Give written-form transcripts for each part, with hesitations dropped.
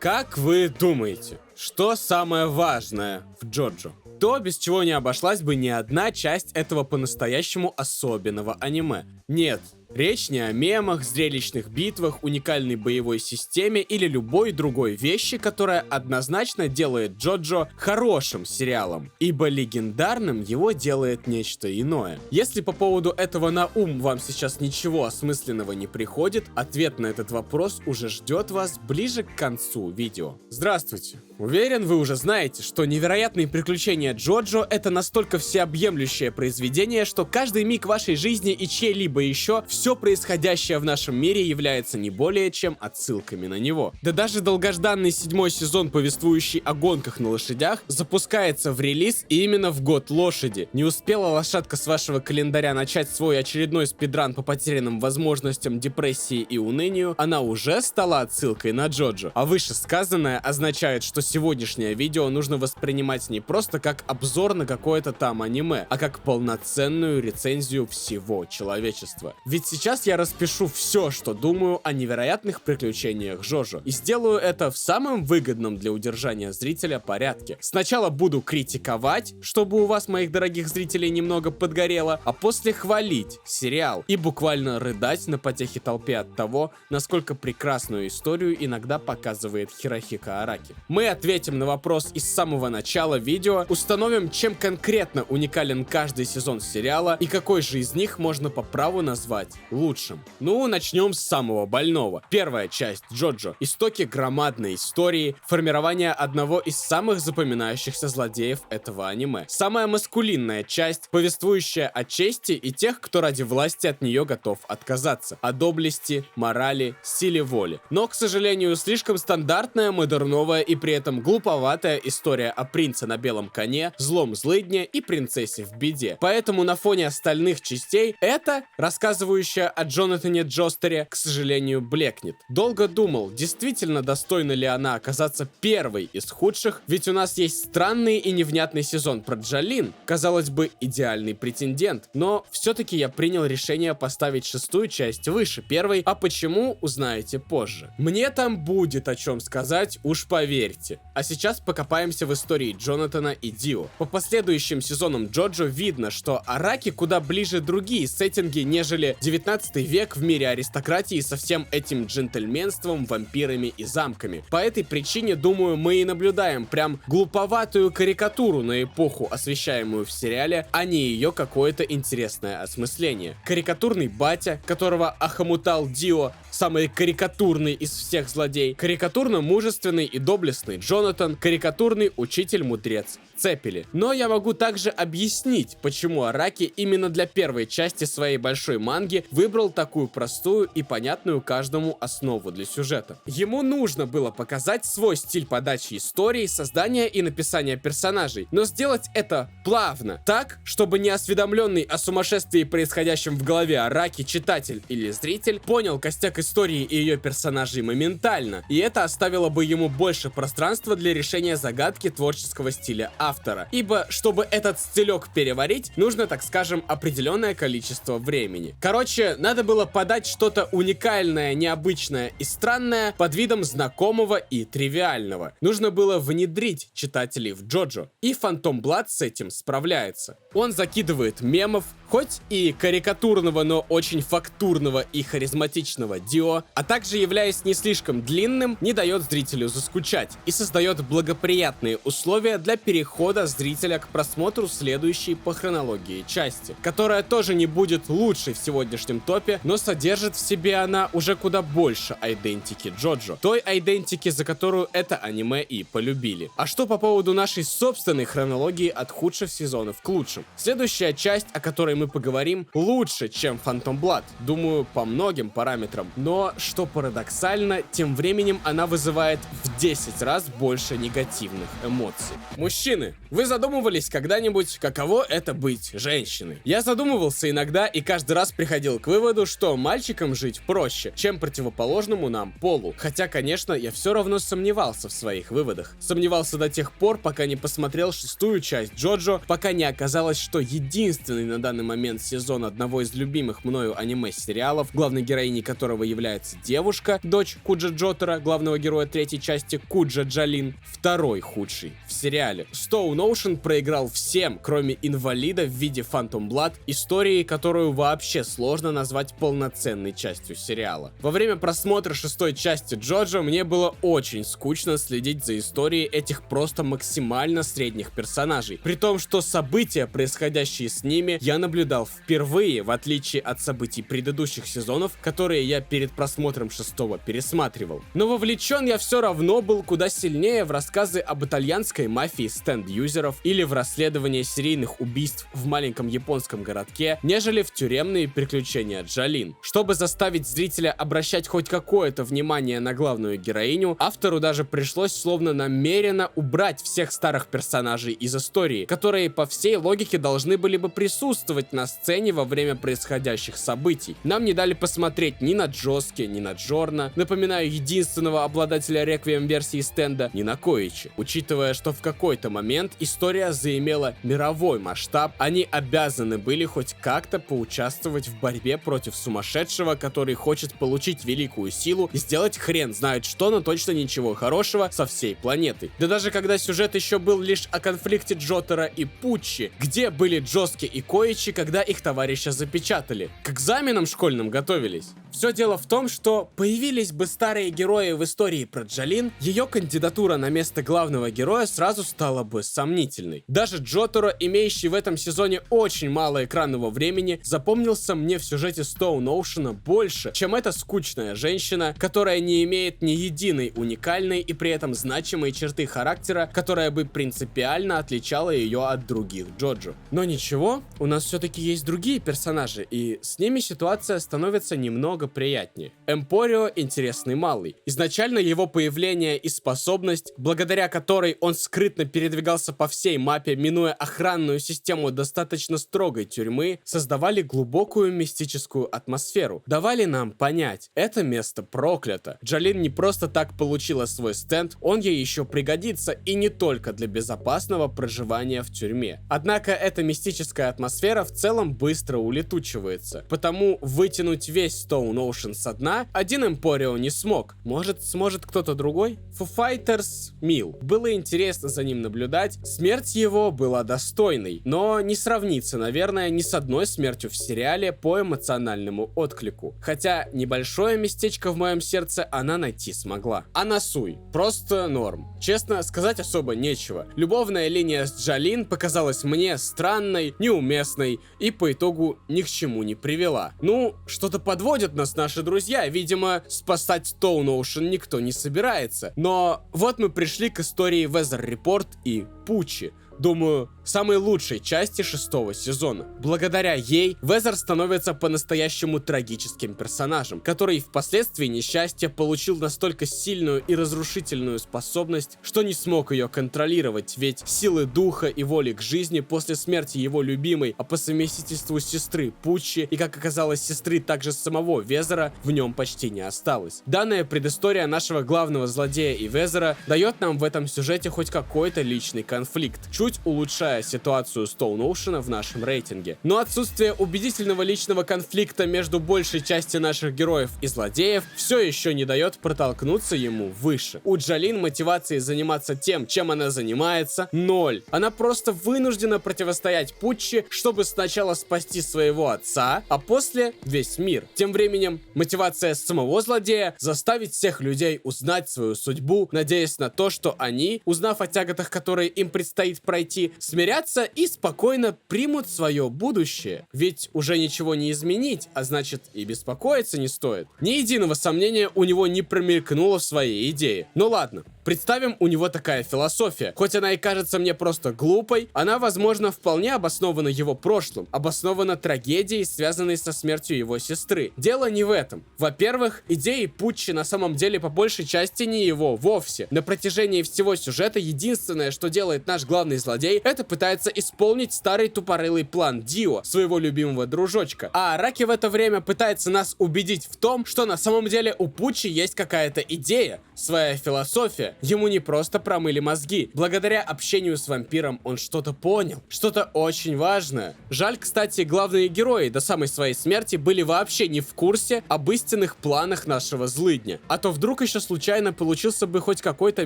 Как вы думаете, что самое важное в Джоджо? То, без чего не обошлась бы ни одна часть этого по-настоящему особенного аниме. Нет, речь не о мемах, зрелищных битвах, уникальной боевой системе или любой другой вещи, которая однозначно делает Джоджо хорошим сериалом, ибо легендарным его делает нечто иное. Если по поводу этого на ум вам сейчас ничего осмысленного не приходит, ответ на этот вопрос уже ждет вас ближе к концу видео. Здравствуйте! Уверен, вы уже знаете, что невероятные приключения Джоджо — это настолько всеобъемлющее произведение, что каждый миг вашей жизни и чьей-либо еще, все происходящее в нашем мире является не более чем отсылками на него. Да даже долгожданный 7-й сезон, повествующий о гонках на лошадях, запускается в релиз именно в год лошади. Не успела лошадка с вашего календаря начать свой очередной спидран по потерянным возможностям, депрессии и унынию, она уже стала отсылкой на Джоджо. А вышесказанное означает, что сегодняшнее видео нужно воспринимать не просто как обзор на какое-то там аниме, а как полноценную рецензию всего человечества. Ведь сейчас я распишу все, что думаю о невероятных приключениях Джоджо, и сделаю это в самом выгодном для удержания зрителя порядке. Сначала буду критиковать, чтобы у вас, моих дорогих зрителей, немного подгорело, а после хвалить сериал и буквально рыдать на потехе толпе от того, насколько прекрасную историю иногда показывает Хирохико Араки. Мы ответим на вопрос из самого начала видео, установим, чем конкретно уникален каждый сезон сериала и какой же из них можно по праву назвать лучшим. Ну, начнем с самого больного. Первая часть Джоджо. Истоки громадной истории, формирование одного из самых запоминающихся злодеев этого аниме. Самая маскулинная часть, повествующая о чести и тех, кто ради власти от нее готов отказаться. О доблести, морали, силе воли. Но, к сожалению, слишком стандартная, модерновая и при этом глуповатая история о принце на белом коне, злом злыдне и принцессе в беде. Поэтому на фоне остальных частей это, рассказывающая о Джонатане Джостере, к сожалению, блекнет. Долго думал, действительно достойна ли она оказаться первой из худших, ведь у нас есть странный и невнятный сезон про Джолин, казалось бы, идеальный претендент, но все-таки я принял решение поставить 6-ю часть выше первой, а почему, узнаете позже. Мне там будет о чем сказать, уж поверьте. А сейчас покопаемся в истории Джонатана и Дио. По последующим сезонам Джоджо видно, что Араки куда ближе другие сеттинги, нежели 19 век в мире аристократии со всем этим джентльменством, вампирами и замками. По этой причине, думаю, мы и наблюдаем прям глуповатую карикатуру на эпоху, освещаемую в сериале, а не ее какое-то интересное осмысление. Карикатурный батя, которого охомутал Дио, самый карикатурный из всех злодей, карикатурно-мужественный и доблестный Джонатан, карикатурный учитель-мудрец Цепели. Но я могу также объяснить, почему Араки именно для первой части своей большой манги выбрал такую простую и понятную каждому основу для сюжета. Ему нужно было показать свой стиль подачи истории, создания и написания персонажей, но сделать это плавно, так, чтобы неосведомленный о сумасшествии, происходящем в голове Араки, читатель или зритель, понял костяк истории и ее персонажей моментально, и это оставило бы ему больше пространства для решения загадки творческого стиля автора. Ибо, чтобы этот стилек переварить, нужно, так скажем, определенное количество времени. Короче, надо было подать что-то уникальное, необычное и странное под видом знакомого и тривиального. Нужно было внедрить читателей в Джоджо. И Phantom Blood с этим справляется. Он закидывает мемов, хоть и карикатурного, но очень фактурного и харизматичного Дио, а также, являясь не слишком длинным, не дает зрителю заскучать и создает благоприятные условия для перехода зрителя к просмотру следующей по хронологии части, которая тоже не будет лучшей в сегодняшнем топе, но содержит в себе она уже куда больше айдентики Джоджо, той айдентики, за которую это аниме и полюбили. А что по поводу нашей собственной хронологии от худших сезонов к лучшим? Следующая часть, о которой мы поговорим, лучше, чем Phantom Blood, думаю, по многим параметрам, но, что парадоксально, тем временем она вызывает в 10 раз больше негативных эмоций. Мужчины, вы задумывались когда-нибудь, каково это быть женщиной? Я задумывался иногда и каждый раз приходил к выводу, что мальчикам жить проще, чем противоположному нам полу. Хотя, конечно, я все равно сомневался в своих выводах. Сомневался до тех пор, пока не посмотрел 6-ю часть Джоджо, пока не оказалось оказалось, что единственный на данный момент сезон одного из любимых мною аниме-сериалов, главной героиней которого является девушка, дочь Куджи Джотара, главного героя третьей части Куджа Джалин, второй худший в сериале. Stone Ocean проиграл всем, кроме инвалида в виде Phantom Blood, истории, которую вообще сложно назвать полноценной частью сериала. Во время просмотра шестой части Джоджо мне было очень скучно следить за историей этих просто максимально средних персонажей, при том, что события, происходящие с ними, я наблюдал впервые, в отличие от событий предыдущих сезонов, которые я перед просмотром шестого пересматривал. Но вовлечен я все равно был куда сильнее в рассказы об итальянской мафии стенд-юзеров или в расследование серийных убийств в маленьком японском городке, нежели в тюремные приключения Джалин. Чтобы заставить зрителя обращать хоть какое-то внимание на главную героиню, автору даже пришлось словно намеренно убрать всех старых персонажей из истории, которые по всей логике должны были бы присутствовать на сцене во время происходящих событий. Нам не дали посмотреть ни на Джоски, ни на Джорна, напоминаю, единственного обладателя реквием-версии стенда, ни на Коичи. Учитывая, что в какой-то момент история заимела мировой масштаб, они обязаны были хоть как-то поучаствовать в борьбе против сумасшедшего, который хочет получить великую силу и сделать хрен знает что, но точно ничего хорошего со всей планетой. Да даже когда сюжет еще был лишь о конфликте Джотара и Пуччи, где были Джоски и Коичи, когда их товарища запечатали? К экзаменам школьным готовились? Все дело в том, что появились бы старые герои в истории про Джалин, ее кандидатура на место главного героя сразу стала бы сомнительной. Даже Джотаро, имеющий в этом сезоне очень мало экранного времени, запомнился мне в сюжете Stone Ocean больше, чем эта скучная женщина, которая не имеет ни единой уникальной и при этом значимой черты характера, которая бы принципиально отличала ее от других Джоджо. Но ничего, у нас все-таки есть другие персонажи, и с ними ситуация становится немного приятнее. Эмпорио интересный малый. Изначально его появление и способность, благодаря которой он скрытно передвигался по всей мапе, минуя охранную систему достаточно строгой тюрьмы, создавали глубокую мистическую атмосферу. Давали нам понять, это место проклято. Джалин не просто так получила свой стенд, он ей еще пригодится, и не только для безопасного проживания в тюрьме. Однако эта мистическая атмосфера в целом быстро улетучивается, потому вытянуть весь Stone Ocean со дна один Эмпорио не смог. Может, сможет кто-то другой? Foo Fighters мил. Было интересно за ним наблюдать. Смерть его была достойной, но не сравнится, наверное, ни с одной смертью в сериале по эмоциональному отклику. Хотя небольшое местечко в моем сердце она найти смогла. Анасуй. Просто норм. Честно сказать особо нечего. Любовная линия с Джалин показалась мне странной, неуместной и по итогу ни к чему не привела. Ну, что-то подводят нас наши друзья. Видимо, спасать Stone Ocean никто не собирается. Но вот мы пришли к истории Weather Report и Пуччи. Думаю, самой лучшей части шестого сезона. Благодаря ей Везер становится по-настоящему трагическим персонажем, который впоследствии несчастья получил настолько сильную и разрушительную способность, что не смог ее контролировать, ведь силы духа и воли к жизни после смерти его любимой, а по совместительству сестры Пуччи и, как оказалось, сестры также самого Везера, в нем почти не осталось. Данная предыстория нашего главного злодея и Везера дает нам в этом сюжете хоть какой-то личный конфликт, чуть улучшая ситуацию Stone Ocean в нашем рейтинге. Но отсутствие убедительного личного конфликта между большей частью наших героев и злодеев все еще не дает протолкнуться ему выше. У Джалин мотивации заниматься тем, чем она занимается, ноль. Она просто вынуждена противостоять Пуччи, чтобы сначала спасти своего отца, а после весь мир. Тем временем мотивация самого злодея заставить всех людей узнать свою судьбу, надеясь на то, что они, узнав о тяготах, которые им предстоит пройти, смирятся и спокойно примут свое будущее. Ведь уже ничего не изменить, а значит и беспокоиться не стоит. Ни единого сомнения у него не промелькнуло в своей идее. Ну ладно, представим, у него такая философия. Хоть она и кажется мне просто глупой, она, возможно, вполне обоснована его прошлым, обоснована трагедией, связанной со смертью его сестры. Дело не в этом. Во-первых, идеи Пуччи на самом деле по большей части не его вовсе. На протяжении всего сюжета единственное, что делает наш главный злодей, это пытается исполнить старый тупорылый план Дио, своего любимого дружочка. А Араки в это время пытается нас убедить в том, что на самом деле у Пуччи есть какая-то идея, своя философия, конце. Ему не просто промыли мозги. Благодаря общению с вампиром он что-то понял. Что-то очень важное. Жаль, кстати, главные герои до самой своей смерти были вообще не в курсе об истинных планах нашего злыдня. А то вдруг еще случайно получился бы хоть какой-то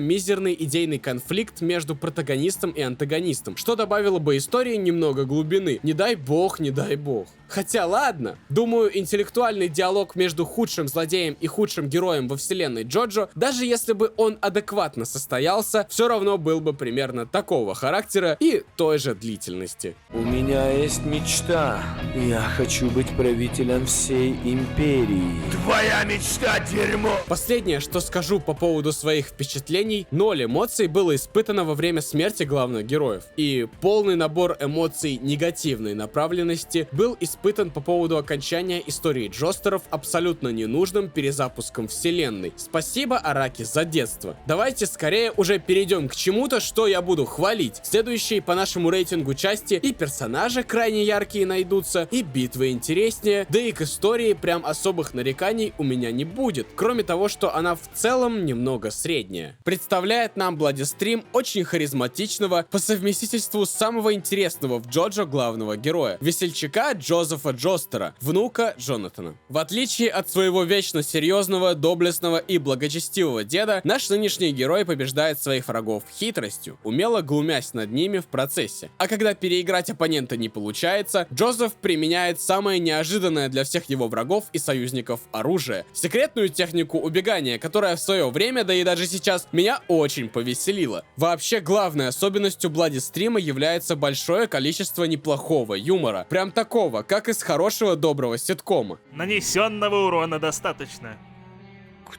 мизерный идейный конфликт между протагонистом и антагонистом, что добавило бы истории немного глубины. Не дай бог, не дай бог. Хотя ладно, думаю, интеллектуальный диалог между худшим злодеем и худшим героем во вселенной Джоджо, даже если бы он адекватно состоялся, все равно был бы примерно такого характера и той же длительности. У меня есть мечта. Я хочу быть правителем всей империи. Твоя мечта — дерьмо! Последнее, что скажу по поводу своих впечатлений, 0 эмоций было испытано во время смерти главных героев. И полный набор эмоций негативной направленности был испытан по поводу окончания истории Джостеров абсолютно ненужным перезапуском вселенной. Спасибо, Араки, за детство. Давайте скорее уже перейдем к чему-то, что я буду хвалить. Следующие по нашему рейтингу части и персонажи крайне яркие найдутся, и битвы интереснее, да и к истории прям особых нареканий у меня не будет, кроме того, что она в целом немного средняя. Представляет нам Bloodystream очень харизматичного, по совместительству самого интересного в Джоджо главного героя, весельчака Джозефа Джостера, внука Джонатана. В отличие от своего вечно серьезного, доблестного и благочестивого деда, наш нынешний герой побеждает своих врагов хитростью, умело глумясь над ними в процессе. А когда переиграть оппонента не получается, Джозеф применяет самое неожиданное для всех его врагов и союзников оружие — секретную технику убегания, которая в свое время, да и даже сейчас, меня очень повеселила. Вообще, главной особенностью Bloodystream является большое количество неплохого юмора. Прям такого, как из хорошего доброго ситкома. Нанесенного урона достаточно.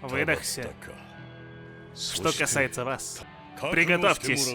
Выдохся. Что касается вас, приготовьтесь.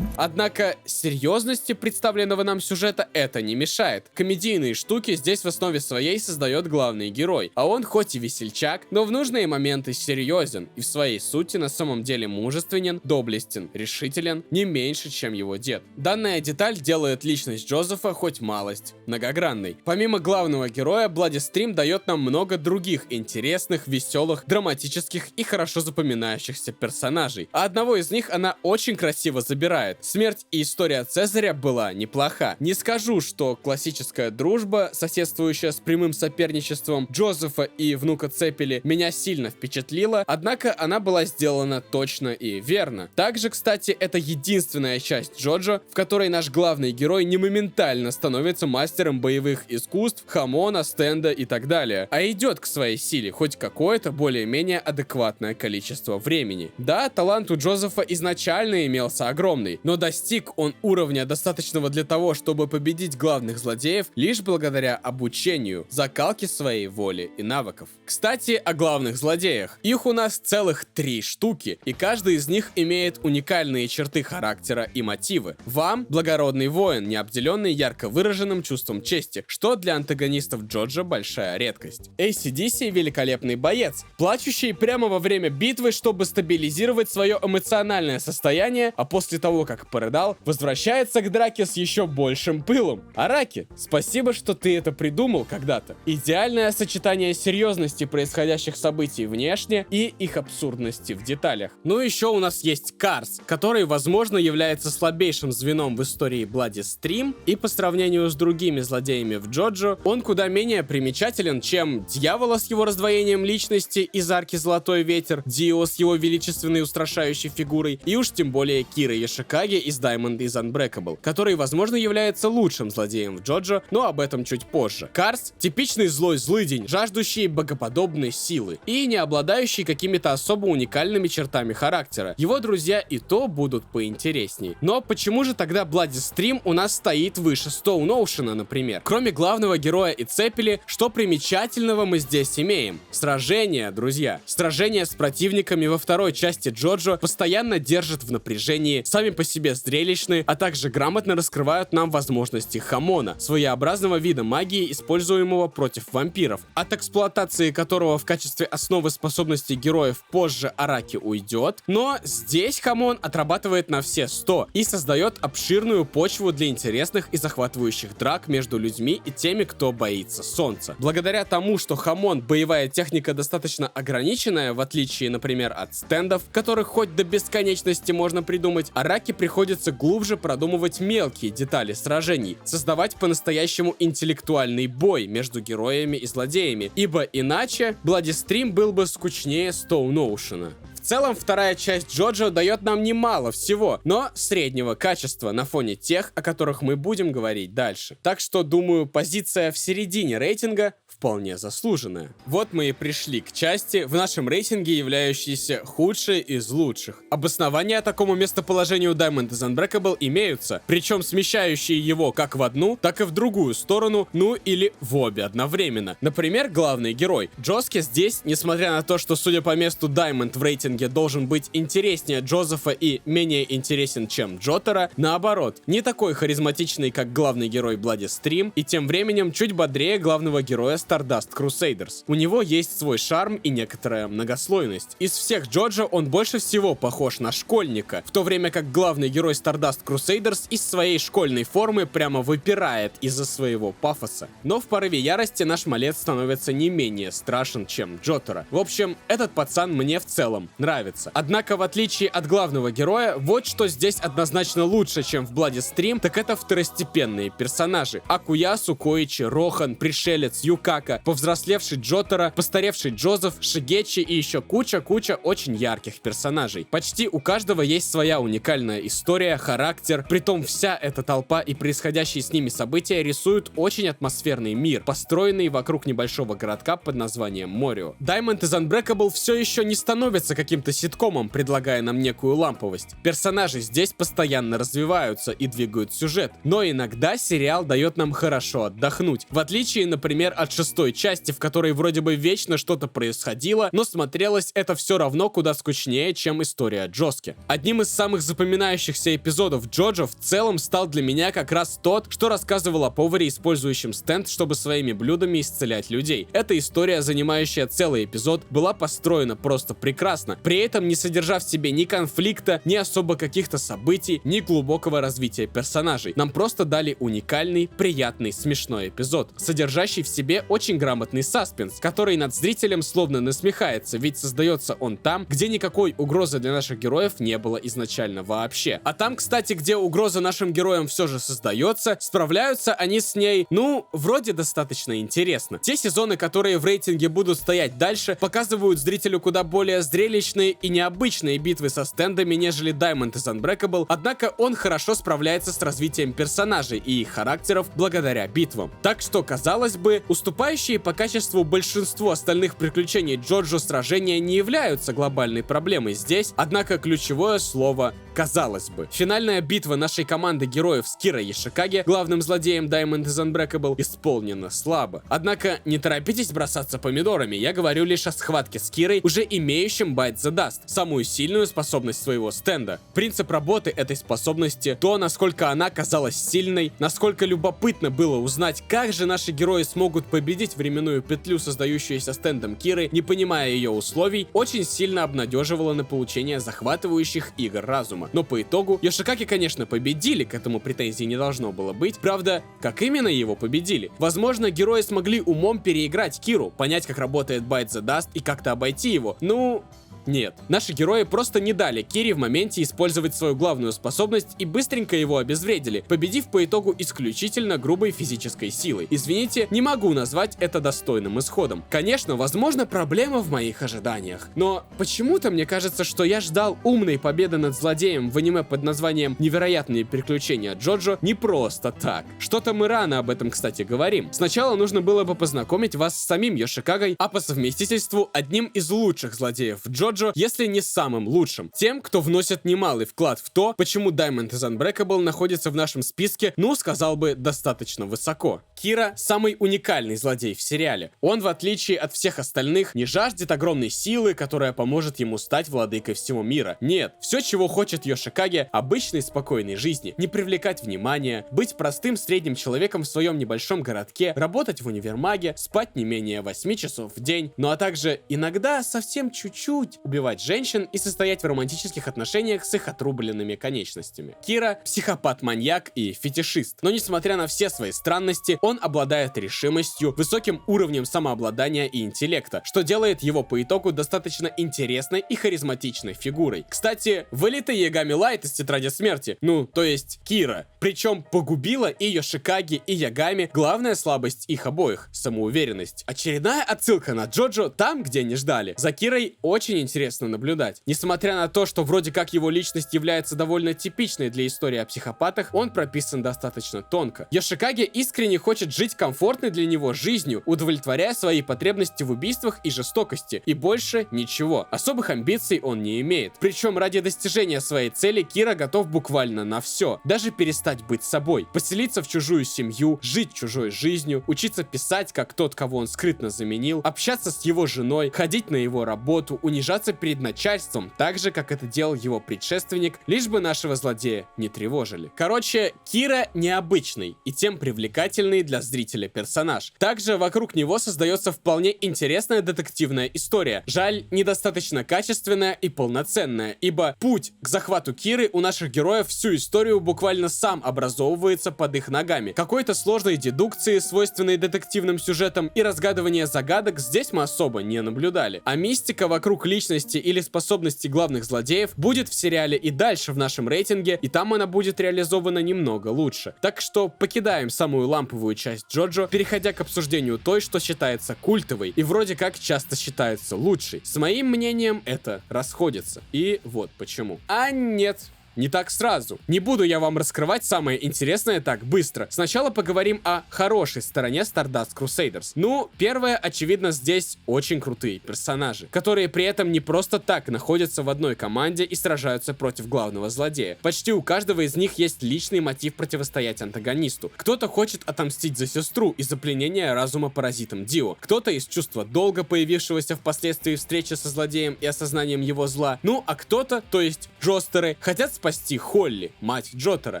Однако серьезности представленного нам сюжета это не мешает. Комедийные штуки здесь в основе своей создает главный герой, а он хоть и весельчак, но в нужные моменты серьезен и в своей сути на самом деле мужественен, доблестен, решителен не меньше, чем его дед. Данная деталь делает личность Джозефа хоть малость многогранной. Помимо главного героя, Bloodystream дает нам много других интересных, веселых, драматических и хорошо запоминающихся персонажей, а одного из них она очень красиво забирает. Смерть и история Цезаря была неплоха. Не скажу, что классическая дружба, соседствующая с прямым соперничеством Джозефа и внука Цепели, меня сильно впечатлила, однако она была сделана точно и верно. Также, кстати, это единственная часть Джоджо, в которой наш главный герой не моментально становится мастером боевых искусств, хамона, стенда и так далее, а идет к своей силе хоть какое-то более-менее адекватное количество времени. Да, талант у Джозефа изначально имелся огромный, но достиг он уровня, достаточного для того, чтобы победить главных злодеев, лишь благодаря обучению, закалке своей воли и навыков. Кстати, о главных злодеях. Их у нас целых 3 штуки, и каждый из них имеет уникальные черты характера и мотивы. Вам благородный воин, не обделенный ярко выраженным чувством чести, что для антагонистов Джоджо большая редкость. AC/DC великолепный боец, плачущий прямо во время битвы, чтобы стабилизировать свое эмоциональное состояние, а после того, как порыдал, возвращается к драке с еще большим пылом. Араки, спасибо, что ты это придумал когда-то. Идеальное сочетание серьезности происходящих событий внешне и их абсурдности в деталях. Ну еще у нас есть Карс, который, возможно, является слабейшим звеном в истории Bloodystream, и по сравнению с другими злодеями в Джоджо, он куда менее примечателен, чем Дьявола с его раздвоением личности из арки Золотой Ветер, Дио с его величественной устрашающей фигурой, и уж тем более Кира Йошикаге из Diamond is Unbreakable, который, возможно, является лучшим злодеем в Джоджо, но об этом чуть позже. Карс — типичный злой злыдень, жаждущий богоподобной силы и не обладающий какими-то особо уникальными чертами характера. Его друзья и то будут поинтересней. Но почему же тогда Bloodystream у нас стоит выше Stone Ocean, например? Кроме главного героя и Цепели, что примечательного мы здесь имеем? Сражения, друзья. Сражения с противниками во второй части Джоджо постоянно держат в напряжении. Сами по себе себе зрелищны, а также грамотно раскрывают нам возможности Хамона, своеобразного вида магии, используемого против вампиров, от эксплуатации которого в качестве основы способностей героев позже Араки уйдет, но здесь Хамон отрабатывает на все 100 и создает обширную почву для интересных и захватывающих драк между людьми и теми, кто боится солнца. Благодаря тому, что Хамон боевая техника достаточно ограниченная, в отличие, например, от стендов, которых хоть до бесконечности можно придумать, Араки приходится глубже продумывать мелкие детали сражений, создавать по-настоящему интеллектуальный бой между героями и злодеями, ибо иначе Bloody Stream был бы скучнее Stone Ocean. В целом, вторая часть Джоджо дает нам немало всего, но среднего качества на фоне тех, о которых мы будем говорить дальше. Так что, думаю, позиция в середине рейтинга вполне заслуженная. Вот мы и пришли к части в нашем рейтинге, являющейся худшей из лучших. Обоснования такому местоположению Diamond is Unbreakable имеются, причем смещающие его как в одну, так и в другую сторону, ну или в обе одновременно. Например, главный герой. Джоски здесь, несмотря на то, что, судя по месту Diamond в рейтинге, должен быть интереснее Джозефа и менее интересен, чем Джотара, наоборот, не такой харизматичный, как главный герой Bloody Stream, и тем временем чуть бодрее главного героя Stardust Crusaders. У него есть свой шарм и некоторая многослойность. Из всех Джоджо он больше всего похож на школьника, в то время как главный герой Stardust Crusaders из своей школьной формы прямо выпирает из-за своего пафоса. Но в порыве ярости наш малец становится не менее страшен, чем Джотара. В общем, этот пацан мне в целом нравится. Однако, в отличие от главного героя, вот что здесь однозначно лучше, чем в Bloody Stream, так это второстепенные персонажи. Акуясу, Коичи, Рохан, Пришелец, Юкака, повзрослевший Джотара, постаревший Джозеф, Шигечи и еще куча очень ярких персонажей. Почти у каждого есть своя уникальная история, характер, притом вся эта толпа и происходящие с ними события рисуют очень атмосферный мир, построенный вокруг небольшого городка под названием Морио. Diamond is Unbreakable все еще не становится каким-то ситкомом, предлагая нам некую ламповость. Персонажи здесь постоянно развиваются и двигают сюжет, но иногда сериал дает нам хорошо отдохнуть. В отличие, например, от шестой части, в которой вроде бы вечно что-то происходило, но смотрелось это все равно куда скучнее, чем история Джоски. Одним из самых запоминающихся эпизодов Джоджо в целом стал для меня как раз тот, что рассказывал о поваре, использующем стенд, чтобы своими блюдами исцелять людей. Эта история, занимающая целый эпизод, была построена просто прекрасно, при этом не содержа в себе ни конфликта, ни особо каких-то событий, ни глубокого развития персонажей. Нам просто дали уникальный, приятный, смешной эпизод, содержащий в себе очень грамотный саспенс, который над зрителем словно насмехается, ведь создается он там, где никакой угрозы для наших героев не было изначально вообще. А там, кстати, где угроза нашим героям все же создается, справляются они с ней, ну, вроде достаточно интересно. Те сезоны, которые в рейтинге будут стоять дальше, показывают зрителю куда более зрелищные и необычные битвы со стендами, нежели Diamond is Unbreakable, однако он хорошо справляется с развитием персонажей и их характеров благодаря битвам. Так что, казалось бы, уступающие по качеству большинству остальных приключений Джоджо сражения не являются глобальной проблемой здесь, однако ключевое слово «казалось бы». Финальная битва нашей команды героев с Кирой Йошикаге, главным злодеем Diamond is Unbreakable, исполнена слабо. Однако не торопитесь бросаться помидорами, я говорю лишь о схватке с Кирой, уже имеющим Bite the Dust, самую сильную способность своего стенда. Принцип работы этой способности, то, насколько она казалась сильной, насколько любопытно было узнать, как же наши герои смогут победить временную петлю, создающуюся стендом Киры, не понимая ее условий, очень сильно обнадеживало на получение захватывающих игр разума. Но по итогу Йошикаге, конечно, победили, к этому претензий не должно было быть. Правда, как именно его победили? Возможно, герои смогли умом переиграть Киру, понять, как работает Bite the Dust и как-то обойти его. Ну... Нет, наши герои просто не дали Кире в моменте использовать свою главную способность и быстренько его обезвредили, победив по итогу исключительно грубой физической силой. Извините, не могу назвать это достойным исходом. Конечно, возможно, проблема в моих ожиданиях, но почему-то мне кажется, что я ждал умной победы над злодеем в аниме под названием «Невероятные приключения Джоджо» не просто так. Что-то мы рано об этом, кстати, говорим. Сначала нужно было бы познакомить вас с самим Йошикагой, а по совместительству одним из лучших злодеев Джоджо, Джоджо, если не самым лучшим. Тем, кто вносит немалый вклад в то, почему Diamond is Unbreakable находится в нашем списке, ну, сказал бы, достаточно высоко. Кира — самый уникальный злодей в сериале. Он, в отличие от всех остальных, не жаждет огромной силы, которая поможет ему стать владыкой всего мира. Нет, все, чего хочет Йошикаге — обычной спокойной жизни, не привлекать внимания, быть простым средним человеком в своем небольшом городке, работать в универмаге, спать не менее 8 часов в день, ну а также иногда совсем чуть-чуть убивать женщин и состоять в романтических отношениях с их отрубленными конечностями. Кира — психопат-маньяк и фетишист, но несмотря на все свои странности, он обладает решимостью, высоким уровнем самообладания и интеллекта, что делает его по итогу достаточно интересной и харизматичной фигурой. Кстати, вылитый Ягами Лайт из Тетради Смерти, ну, то есть Кира, причем погубила и Йошикаге, и Ягами, главная слабость их обоих — самоуверенность. Очередная отсылка на Джоджо там, где не ждали. За Кирой очень интересно наблюдать. Несмотря на то, что вроде как его личность является довольно типичной для истории о психопатах, он прописан достаточно тонко. Йошикаге искренне хочет жить комфортной для него жизнью, удовлетворяя свои потребности в убийствах и жестокости, и больше ничего. Особых амбиций он не имеет. Причем ради достижения своей цели Кира готов буквально на все. Даже перестать быть собой, поселиться в чужую семью, жить чужой жизнью, учиться писать, как тот, кого он скрытно заменил, общаться с его женой, ходить на его работу, унижаться перед начальством, так же, как это делал его предшественник, лишь бы нашего злодея не тревожили. Короче, Кира необычный и тем привлекательный для зрителя персонаж. Также вокруг него создается вполне интересная детективная история. Жаль, недостаточно качественная и полноценная, ибо путь к захвату Киры у наших героев всю историю буквально сам образовывается под их ногами. Какой-то сложной дедукции, свойственной детективным сюжетам, и разгадывания загадок здесь мы особо не наблюдали. А мистика вокруг личности или способностей главных злодеев будет в сериале и дальше в нашем рейтинге, и там она будет реализована немного лучше. Так что покидаем самую ламповую часть Джоджо, переходя к обсуждению той, что считается культовой и вроде как часто считается лучшей. С моим мнением это расходится. И вот почему. А нет. Не так сразу. Не буду я вам раскрывать самое интересное так быстро. Сначала поговорим о хорошей стороне Stardust Crusaders. Ну, первое, очевидно, здесь очень крутые персонажи, которые при этом не просто так находятся в одной команде и сражаются против главного злодея. Почти у каждого из них есть личный мотив противостоять антагонисту. Кто-то хочет отомстить за сестру из-за пленения разума паразитом Дио. Кто-то из чувства долга, появившегося впоследствии встречи со злодеем и осознанием его зла. Ну, а кто-то, то есть Джостеры, хотят спасти Холли, мать Джотара,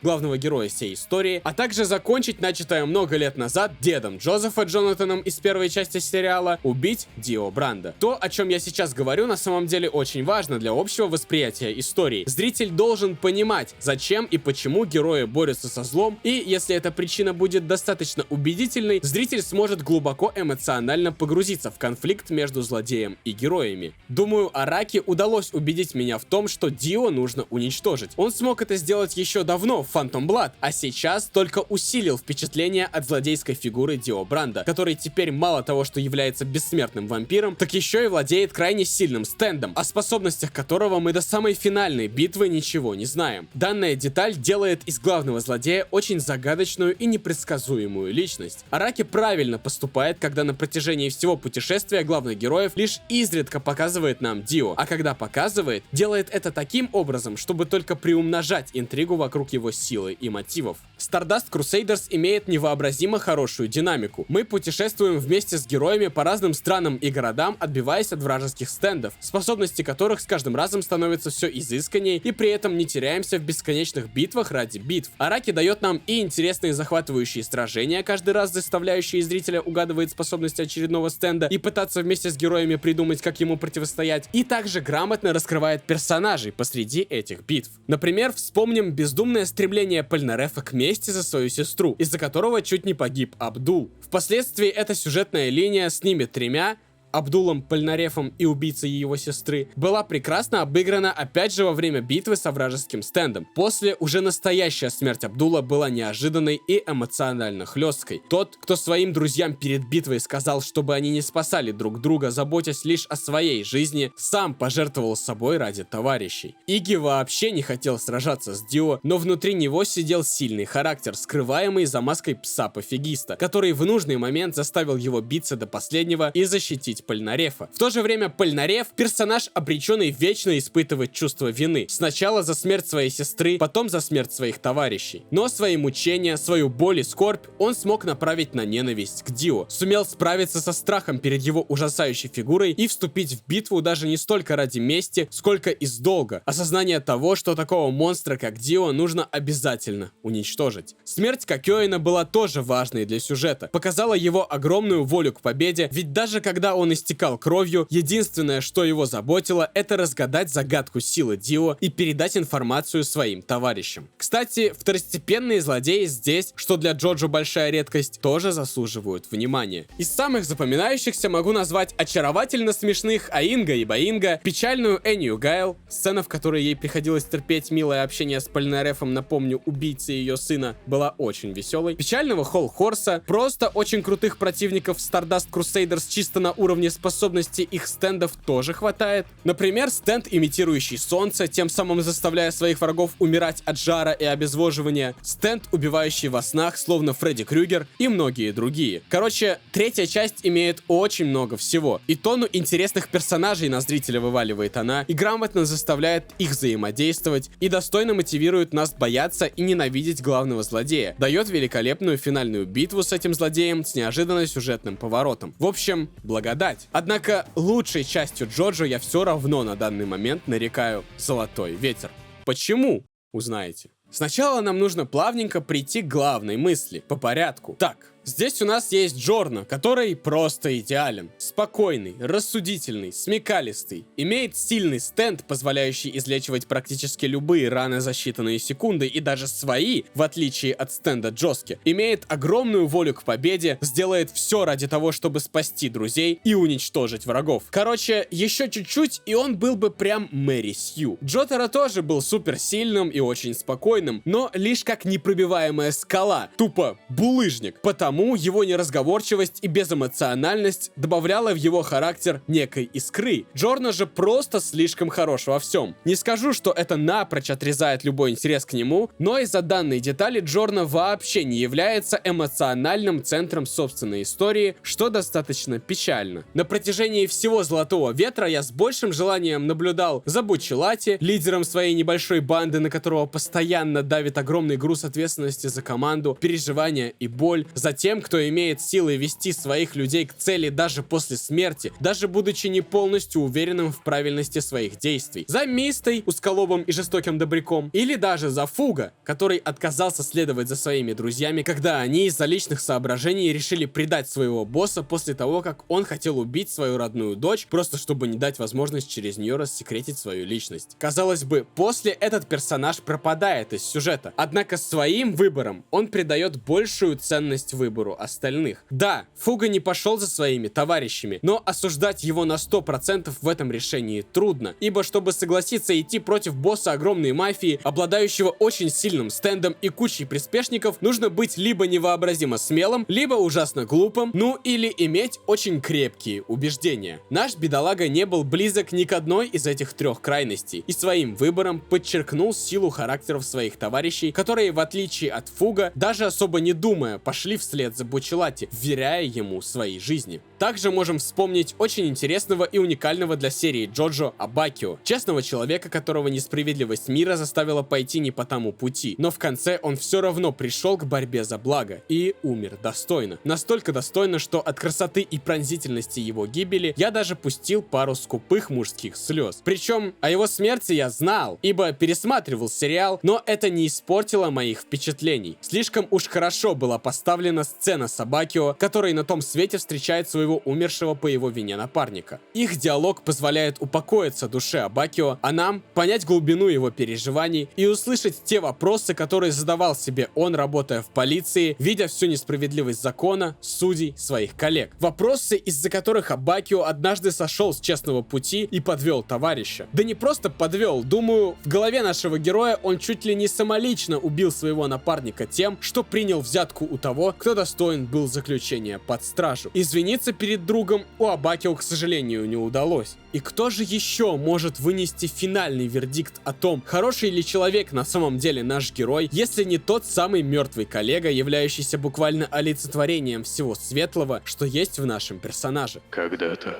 главного героя всей истории, а также закончить начатое много лет назад дедом Джозефа Джонатаном из первой части сериала убить Дио Бранда. То, о чем я сейчас говорю, на самом деле очень важно для общего восприятия истории. Зритель должен понимать, зачем и почему герои борются со злом, и если эта причина будет достаточно убедительной, зритель сможет глубоко эмоционально погрузиться в конфликт между злодеем и героями. Думаю, Араки удалось убедить меня в том, что Дио нужно уничтожить. Он смог это сделать еще давно в Phantom Blood, а сейчас только усилил впечатление от злодейской фигуры Дио Бранда, который теперь мало того, что является бессмертным вампиром, так еще и владеет крайне сильным стендом, о способностях которого мы до самой финальной битвы ничего не знаем. Данная деталь делает из главного злодея очень загадочную и непредсказуемую личность. Араки правильно поступает, когда на протяжении всего путешествия главных героев лишь изредка показывает нам Дио, а когда показывает, делает это таким образом, чтобы только приумножать интригу вокруг его силы и мотивов. Stardust Crusaders имеет невообразимо хорошую динамику. Мы путешествуем вместе с героями по разным странам и городам, отбиваясь от вражеских стендов, способности которых с каждым разом становятся все изысканнее, и при этом не теряемся в бесконечных битвах ради битв. Араки дает нам и интересные захватывающие сражения, каждый раз заставляющие зрителя угадывать способности очередного стенда и пытаться вместе с героями придумать, как ему противостоять, и также грамотно раскрывает персонажей посреди этих битв. Например, вспомним бездумное стремление Полнарефа к мести за свою сестру, из-за которого чуть не погиб Абдул. Впоследствии эта сюжетная линия с ними тремя, Абдулом, Полнарефом и убийцей его сестры, была прекрасно обыграна опять же во время битвы со вражеским стендом. После уже настоящая смерть Абдула была неожиданной и эмоционально хлесткой. Тот, кто своим друзьям перед битвой сказал, чтобы они не спасали друг друга, заботясь лишь о своей жизни, сам пожертвовал собой ради товарищей. Иги вообще не хотел сражаться с Дио, но внутри него сидел сильный характер, скрываемый за маской пса-пофигиста, который в нужный момент заставил его биться до последнего и защитить убить Полинарефа. В то же время Полинареф — персонаж, обреченный вечно испытывать чувство вины. Сначала за смерть своей сестры, потом за смерть своих товарищей. Но свои мучения, свою боль и скорбь он смог направить на ненависть к Дио. Сумел справиться со страхом перед его ужасающей фигурой и вступить в битву даже не столько ради мести, сколько из долга. Осознание того, что такого монстра, как Дио, нужно обязательно уничтожить. Смерть Кокёина была тоже важной для сюжета. Показала его огромную волю к победе, ведь даже когда он истекал кровью, единственное, что его заботило, это разгадать загадку силы Дио и передать информацию своим товарищам. Кстати, второстепенные злодеи здесь, что для Джоджо большая редкость, тоже заслуживают внимания. Из самых запоминающихся могу назвать очаровательно смешных Аинга и Баинга, печальную Энию Гайл, сцена, в которой ей приходилось терпеть милое общение с Полинарефом, напомню, убийцей ее сына, была очень веселой, печального Холл Хорса, просто очень крутых противников Stardust Crusaders чисто на уровне способности их стендов тоже хватает. Например, стенд, имитирующий солнце, тем самым заставляя своих врагов умирать от жара и обезвоживания, стенд, убивающий во снах, словно Фредди Крюгер, и многие другие. Короче, третья часть имеет очень много всего, и тонну интересных персонажей на зрителя вываливает она, и грамотно заставляет их взаимодействовать, и достойно мотивирует нас бояться и ненавидеть главного злодея, дает великолепную финальную битву с этим злодеем с неожиданно сюжетным поворотом. В общем, благодать. Однако лучшей частью Джоджо я все равно на данный момент нарекаю «Золотой ветер». Почему? Узнаете. Сначала нам нужно плавненько прийти к главной мысли, по порядку. Так, здесь у нас есть Джорно, который просто идеален. Спокойный, рассудительный, смекалистый. Имеет сильный стенд, позволяющий излечивать практически любые раны за считанные секунды, и даже свои, в отличие от стенда Джоски. Имеет огромную волю к победе, сделает все ради того, чтобы спасти друзей и уничтожить врагов. Короче, еще чуть-чуть, и он был бы прям Мэри Сью. Джотаро тоже был суперсильным и очень спокойным, но лишь как непробиваемая скала, тупо булыжник. Потому его неразговорчивость и безэмоциональность добавляла в его характер некой искры. Джорно же просто слишком хорош во всем. Не скажу, что это напрочь отрезает любой интерес к нему, но из-за данной детали Джорно вообще не является эмоциональным центром собственной истории, что достаточно печально. На протяжении всего Золотого Ветра я с большим желанием наблюдал за Бучелати, лидером своей небольшой банды, на которого постоянно давит огромный груз ответственности за команду, переживания и боль, за тем, кто имеет силы вести своих людей к цели даже после смерти, даже будучи не полностью уверенным в правильности своих действий, за Мистой, узколобым и жестоким добряком, или даже за Фуга, который отказался следовать за своими друзьями, когда они из-за личных соображений решили предать своего босса после того, как он хотел убить свою родную дочь, просто чтобы не дать возможность через нее рассекретить свою личность. Казалось бы, после этот персонаж пропадает из сюжета, однако своим выбором он придает большую ценность выбору остальных. Да, Фуга не пошел за своими товарищами, но осуждать его на 100% в этом решении трудно, ибо чтобы согласиться идти против босса огромной мафии, обладающего очень сильным стендом и кучей приспешников, нужно быть либо невообразимо смелым, либо ужасно глупым, ну или иметь очень крепкие убеждения. Наш бедолага не был близок ни к одной из этих трех крайностей и своим выбором подчеркнул силу характеров своих товарищей, которые, в отличие от Фуга, даже особо не думая, пошли вслед за Бучелати, вверяя ему свои жизни. Также можем вспомнить очень интересного и уникального для серии Джоджо Абакио, честного человека, которого несправедливость мира заставила пойти не по тому пути, но в конце он все равно пришел к борьбе за благо и умер достойно. Настолько достойно, что от красоты и пронзительности его гибели я даже пустил пару скупых мужских слез. Причем о его смерти я знал, ибо пересматривал сериал, но это не испортило моих впечатлений. Слишком уж хорошо была поставлена сцена с Абакио, который на том свете встречает своего умершего по его вине напарника. Их диалог позволяет упокоиться душе Абакио, а нам понять глубину его переживаний и услышать те вопросы, которые задавал себе он, работая в полиции, видя всю несправедливость закона, судей, своих коллег. Вопросы, из-за которых Абакио однажды сошел с честного пути и подвел товарища. Да не просто подвел, думаю, в голове нашего героя он чуть ли не самолично убил своего напарника тем, что принял взятку у того, кто достоин был заключения под стражу. Извиниться перед другом у Абакио, к сожалению, не удалось. И кто же еще может вынести финальный вердикт о том, хороший ли человек на самом деле наш герой, если не тот самый мертвый коллега, являющийся буквально олицетворением всего светлого, что есть в нашем персонаже? Когда-то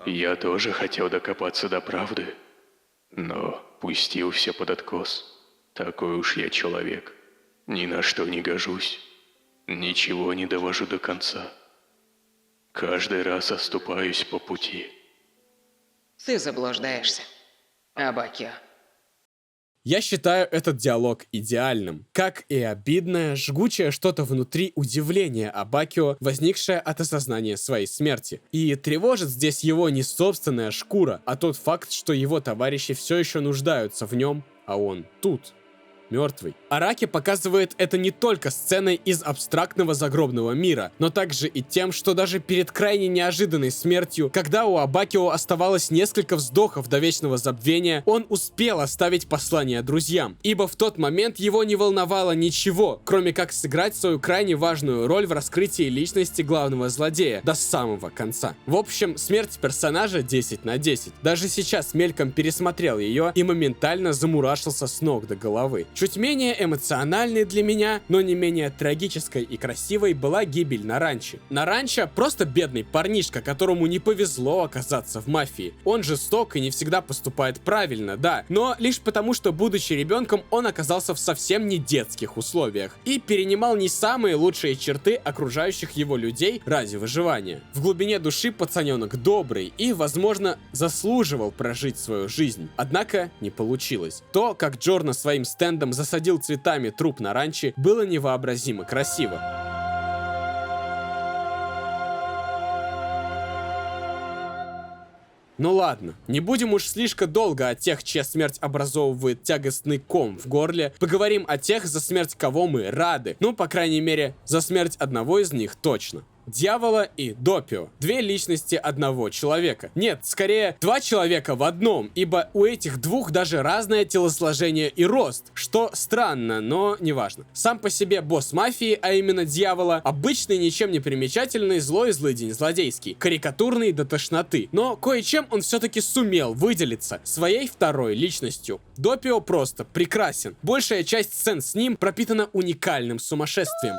я тоже хотел докопаться до правды, но пустил все под откос. Такой уж я человек. Ни на что не гожусь. Ничего не довожу до конца. Каждый раз оступаюсь по пути. Ты заблуждаешься, Абакио. Я считаю этот диалог идеальным. Как и обидное, жгучее что-то внутри удивление Абакио, возникшее от осознания своей смерти. И тревожит здесь его не собственная шкура, а тот факт, что его товарищи все еще нуждаются в нем, а он тут. Мертвый. Араки показывает это не только сценой из абстрактного загробного мира, но также и тем, что даже перед крайне неожиданной смертью, когда у Абакио оставалось несколько вздохов до вечного забвения, он успел оставить послание друзьям, ибо в тот момент его не волновало ничего, кроме как сыграть свою крайне важную роль в раскрытии личности главного злодея до самого конца. В общем, смерть персонажа 10 на 10. Даже сейчас мельком пересмотрел ее и моментально замурашился с ног до головы. Чуть менее эмоциональной для меня, но не менее трагической и красивой была гибель Наранчи. Наранча просто бедный парнишка, которому не повезло оказаться в мафии. Он жесток и не всегда поступает правильно, да, но лишь потому, что будучи ребенком, он оказался в совсем не детских условиях и перенимал не самые лучшие черты окружающих его людей ради выживания. В глубине души пацаненок добрый и, возможно, заслуживал прожить свою жизнь. Однако не получилось. То, как Джорно своим стендом засадил цветами труп Наранчи, было невообразимо красиво. Ну ладно, не будем уж слишком долго о тех, чья смерть образовывает тягостный ком в горле. Поговорим о тех, за смерть кого мы рады. Ну, по крайней мере, за смерть одного из них точно. Дьявола и Допио. Две личности одного человека. Нет, скорее, два человека в одном, ибо у этих двух даже разное телосложение и рост, что странно, но неважно. Сам по себе босс мафии, а именно Дьявола, обычный, ничем не примечательный, злой злыдень злодейский, карикатурный до тошноты. Но кое-чем он все-таки сумел выделиться своей второй личностью. Допио просто прекрасен. Большая часть сцен с ним пропитана уникальным сумасшествием.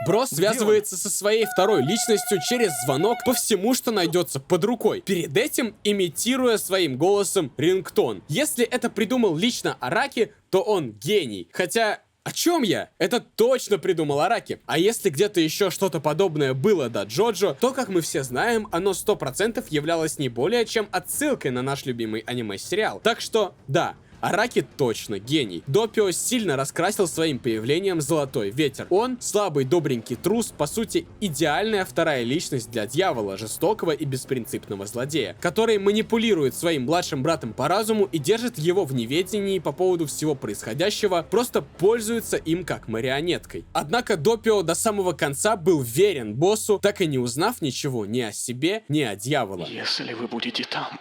Бро связывается со своей второй личностью через звонок по всему, что найдется под рукой, перед этим имитируя своим голосом рингтон. Если это придумал лично Араки, то он гений. Хотя, о чем я? Это точно придумал Араки. А если где-то еще что-то подобное было до Джоджо, то, как мы все знаем, оно 100% являлось не более чем отсылкой на наш любимый аниме-сериал. Так что, да, Араки точно гений. Допио сильно раскрасил своим появлением Золотой Ветер. Он слабый добренький трус, по сути идеальная вторая личность для Дьявола, жестокого и беспринципного злодея, который манипулирует своим младшим братом по разуму и держит его в неведении по поводу всего происходящего, просто пользуется им как марионеткой. Однако Допио до самого конца был верен боссу, так и не узнав ничего ни о себе, ни о Дьявола. Если вы будете там,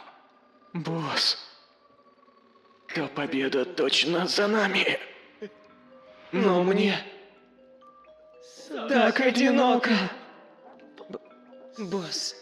босс, то победа точно за нами. Но мне так одиноко. Босс.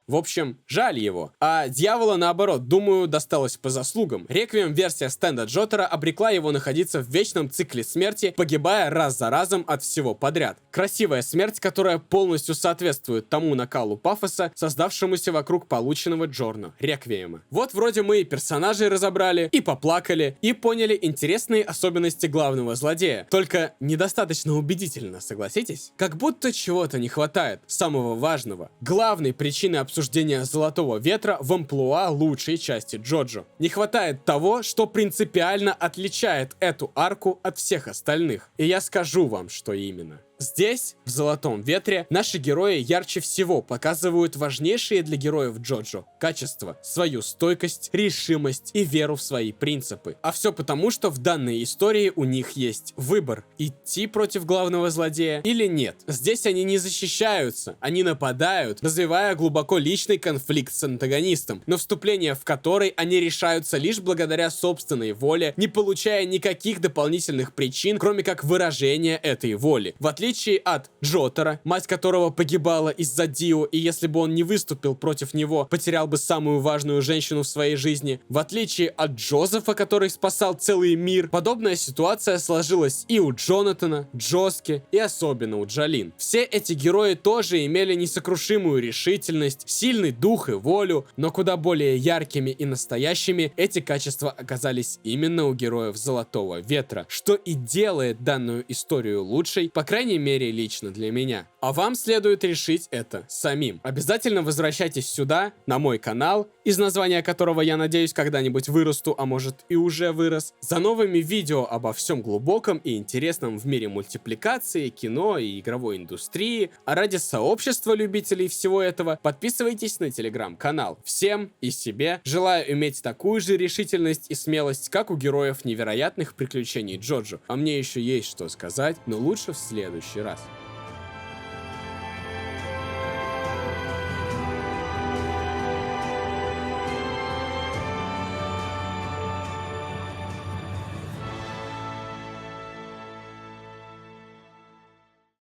В общем, жаль его. А Дьявола, наоборот, думаю, досталось по заслугам. Реквием-версия стенда Джотара обрекла его находиться в вечном цикле смерти, погибая раз за разом от всего подряд. Красивая смерть, которая полностью соответствует тому накалу пафоса, создавшемуся вокруг полученного Джорно реквиема. Вот вроде мы и персонажей разобрали, и поплакали, и поняли интересные особенности главного злодея. Только недостаточно убедительно, согласитесь? Как будто чего-то не хватает, самого важного. Главной причиной обсуждения Золотого Ветра в амплуа лучшей части Джоджо. Не хватает того, что принципиально отличает эту арку от всех остальных. И я скажу вам, что именно. Здесь, в «Золотом ветре», наши герои ярче всего показывают важнейшие для героев Джоджо качества: свою стойкость, решимость и веру в свои принципы. А все потому, что в данной истории у них есть выбор: идти против главного злодея или нет. Здесь они не защищаются, они нападают, развивая глубоко личный конфликт с антагонистом, но вступление в который они решаются лишь благодаря собственной воле, не получая никаких дополнительных причин, кроме как выражения этой воли. В отличие от Джотара, мать которого погибала из-за Дио, и если бы он не выступил против него, потерял бы самую важную женщину в своей жизни. В отличие от Джозефа, который спасал целый мир, подобная ситуация сложилась и у Джонатана, Джоски и особенно у Джолин. Все эти герои тоже имели несокрушимую решительность, сильный дух и волю, но куда более яркими и настоящими эти качества оказались именно у героев «Золотого ветра», что и делает данную историю лучшей, по крайней мере лично для меня. А вам следует решить это самим. Обязательно возвращайтесь сюда, на мой канал, из названия которого я надеюсь когда-нибудь вырасту, а может и уже вырос, за новыми видео обо всем глубоком и интересном в мире мультипликации, кино и игровой индустрии. А ради сообщества любителей всего этого подписывайтесь на телеграм-канал. Всем и себе желаю иметь такую же решительность и смелость, как у героев невероятных приключений Джоджо. А мне еще есть что сказать, но лучше в следующий раз.